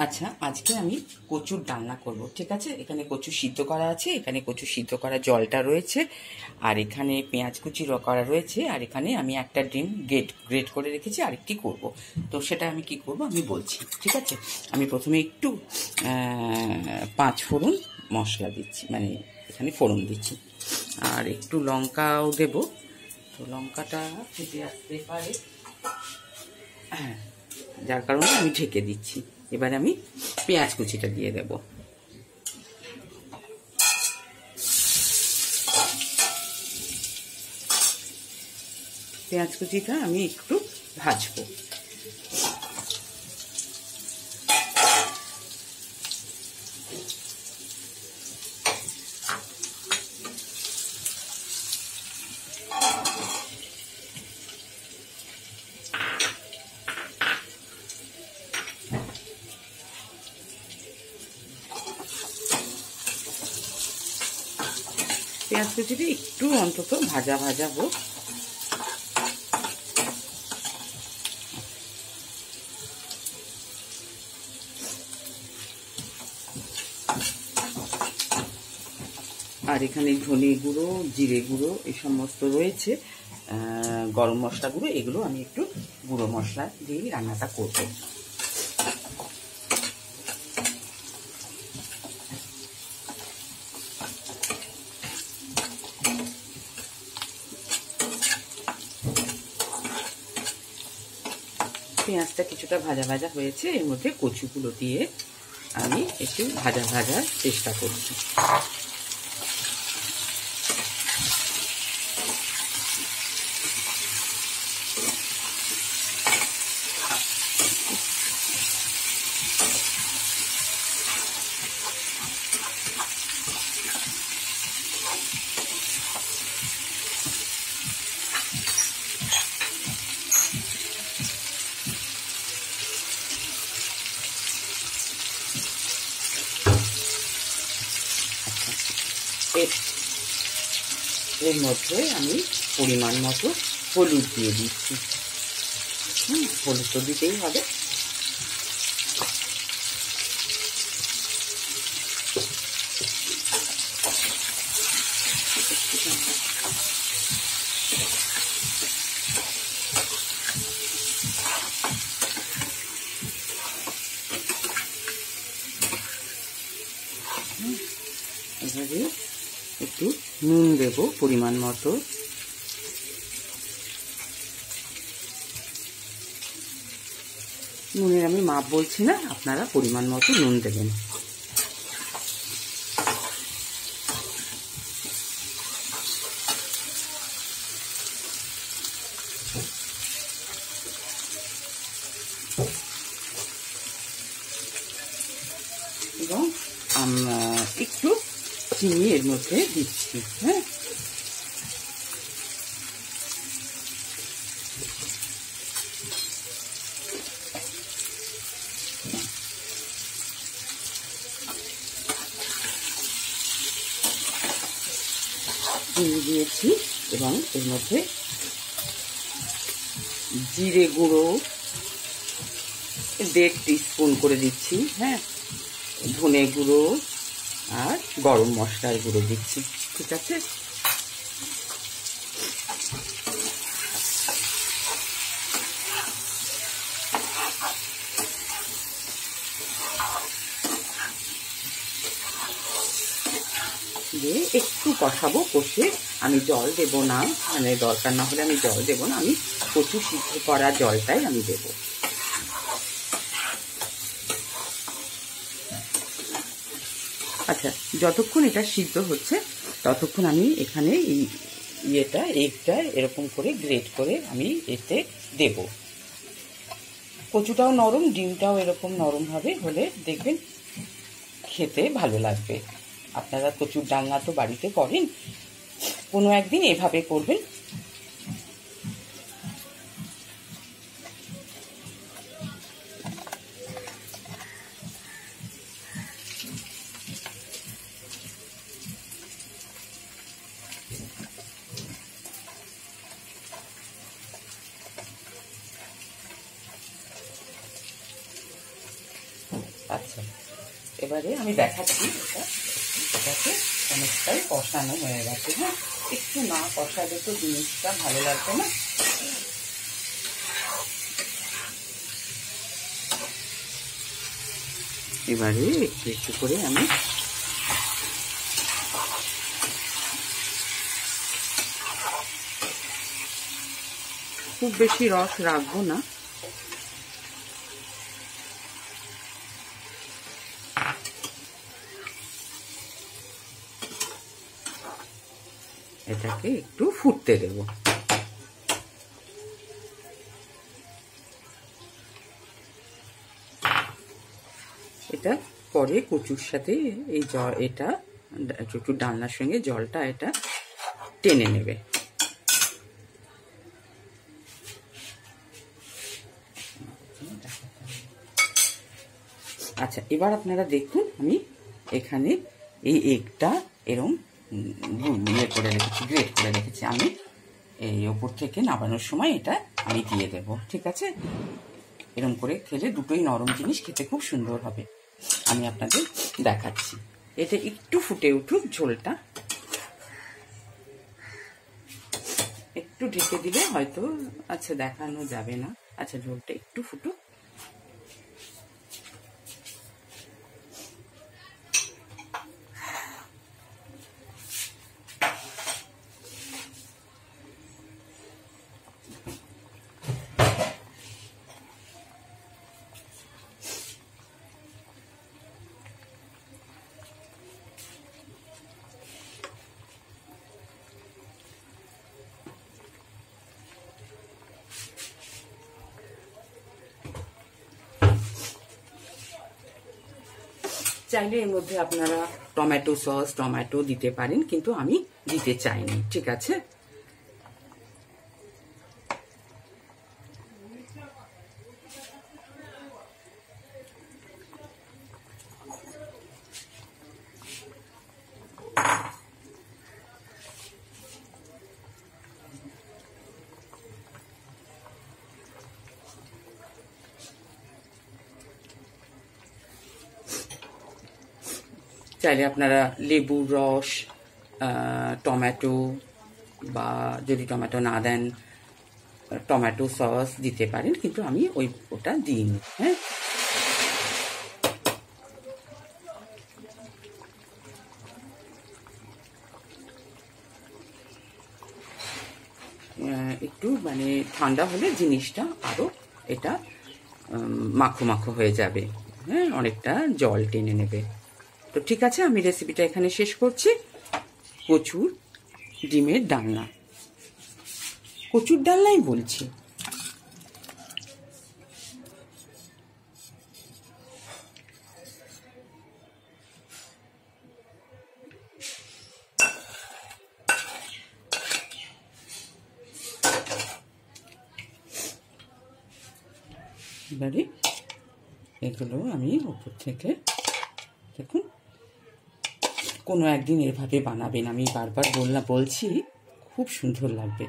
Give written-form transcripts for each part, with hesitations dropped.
আচ্ছা, আজকে আমি কচুর ডালনা করব। ঠিক আছে, এখানে কচু সিদ্ধ করা আছে, এখানে কচু সিদ্ধ করা জলটা রয়েছে, আর এখানে পেঁয়াজ কুচি করা রয়েছে, আর এখানে আমি একটা ডিম গ্রেট করে রেখেছি, আরেকটি করব। তো সেটা আমি কি করব আমি বলছি। ঠিক আছে, আমি প্রথমে একটু 5 ফোড়ন মশলা দিচ্ছি, মানে এখানে ফোড়ন দিচ্ছি, আর একটু লঙ্কাও দেব। তো লঙ্কাটা ফুটে আসতে পারে, হ্যাঁ, যার কারণে আমি ঢেকে দিচ্ছি। এবার আমি পেঁয়াজ কুচিটা দিয়ে দেব। পেঁয়াজ কুচিটা আমি একটু ভাজবো। পেঁয়াজ কুচিটা একটু অন্তত ভাজা ভাজা হোক। আর এখানে ধনে গুঁড়ো, জিরে গুঁড়ো এই সমস্ত রয়েছে, গরম মশলা গুঁড়ো, এগুলো আমি একটু গুঁড়ো মশলা দিয়ে রান্নাটা করবো। পেঁয়াজটা কিছুটা ভাজা ভাজা হয়েছে, এর মধ্যে কচুগুলো দিয়ে আমি একটু ভাজা ভাজার চেষ্টা করছি। এর মধ্যে আমি পরিমাণ মতো হলুদ দিয়ে দিচ্ছি। হলুদ তো দিতেই হবে। এবারে একটু নুন দেব পরিমাণ মতো। নুনের আমি মাপ বলছি না, আপনারা পরিমাণ মতো নুন দেবেন। এবং একটু চিনি এর মধ্যে দিচ্ছি। হ্যাঁ, চিনি দিয়েছি এবং এর মধ্যে জিরে গুঁড়ো 1.5 টিস্পুন করে দিচ্ছি। হ্যাঁ, ধনে গুঁড়ো আর গরম মশলার গুঁড়ো দিচ্ছি। ঠিক আছে, দিয়ে একটু কষাবো। কষে আমি জল দেব না, মানে দরকার না হলে আমি জল দেব না, আমি কচু সিদ্ধ করা জলটাই আমি দেব। আচ্ছা, যতক্ষণ এটা সিদ্ধ হচ্ছে ততক্ষণ আমি এখানে এই এগটা এরকম করে গ্রেট করে আমি এতে দেব। কচুটাও নরম, ডিমটাও এরকম নরমভাবে হলে দেখবেন খেতে ভালো লাগবে। আপনারা কচুর ডালনা তো বাড়িতে করেন, কোনো একদিন এভাবে করবেন। আচ্ছা, এবারে আমি দেখাচ্ছি এটাকে অনেকটাই কষানো হয়ে গেছে। হ্যাঁ, একটু না কষালে তো জিনিসটা ভালো লাগবে না। এবারে একটু একটু করে আমি খুব বেশি রস রাখবো না, এটাকে একটু ফুটতে দেব। এটা পরে কচুর সাথে এই এটা একটু ডালনার সঙ্গে জলটা এটা টেনে নেবে। আচ্ছা, এবার আপনারা দেখুন আমি এখানে এই এগটা এরম ইয়ে করে রেখেছি, গ্রেট করে রেখেছি। আমি এই ওপর থেকে নামানোর সময় এটা আমি দিয়ে দেব। ঠিক আছে, এরম করে খেলে দুটোই নরম জিনিস, খেতে খুব সুন্দর হবে। আমি আপনাদের দেখাচ্ছি। এটা একটু ফুটে উঠুক, ঝোলটা একটু ঢেকে দিলে হয়তো আচ্ছা দেখানো যাবে না। আচ্ছা, ঝোলটা একটু ফুটুক। চাইলে এর মধ্যে আপনারা টমেটো সস, টমেটো দিতে পারেন, কিন্তু আমি দিতে চাইনি। ঠিক আছে, চাইলে আপনারা লেবুর রস, টমেটো, বা যদি টমেটো না দেন টমেটো সস দিতে পারেন, কিন্তু আমি ওটা দিইনি। হ্যাঁ, একটু মানে ঠান্ডা হলে জিনিসটা আরো এটা মাখো মাখো হয়ে যাবে। হ্যাঁ, অনেকটা জল টেনে নেবে। তো ঠিক আছে, আমি রেসিপিটা এখানে শেষ করছি। কচুর ডিমের ডালনা, কচুর ডালনাই বলছি। এবারে এগুলো আমি উপর থেকে দেখুন, কোনো একদিন এভাবে বানাবেন, আমি বারবার বলছি, খুব সুন্দর লাগবে।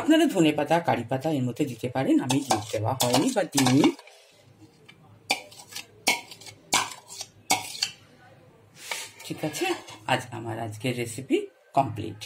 আপনারা ধনেপাতা, কারি পাতা এর মধ্যে দিতে পারেন, আমি দেওয়া হয়নি বা দিইনি। ঠিক আছে, আমার আজকের রেসিপি কমপ্লিট।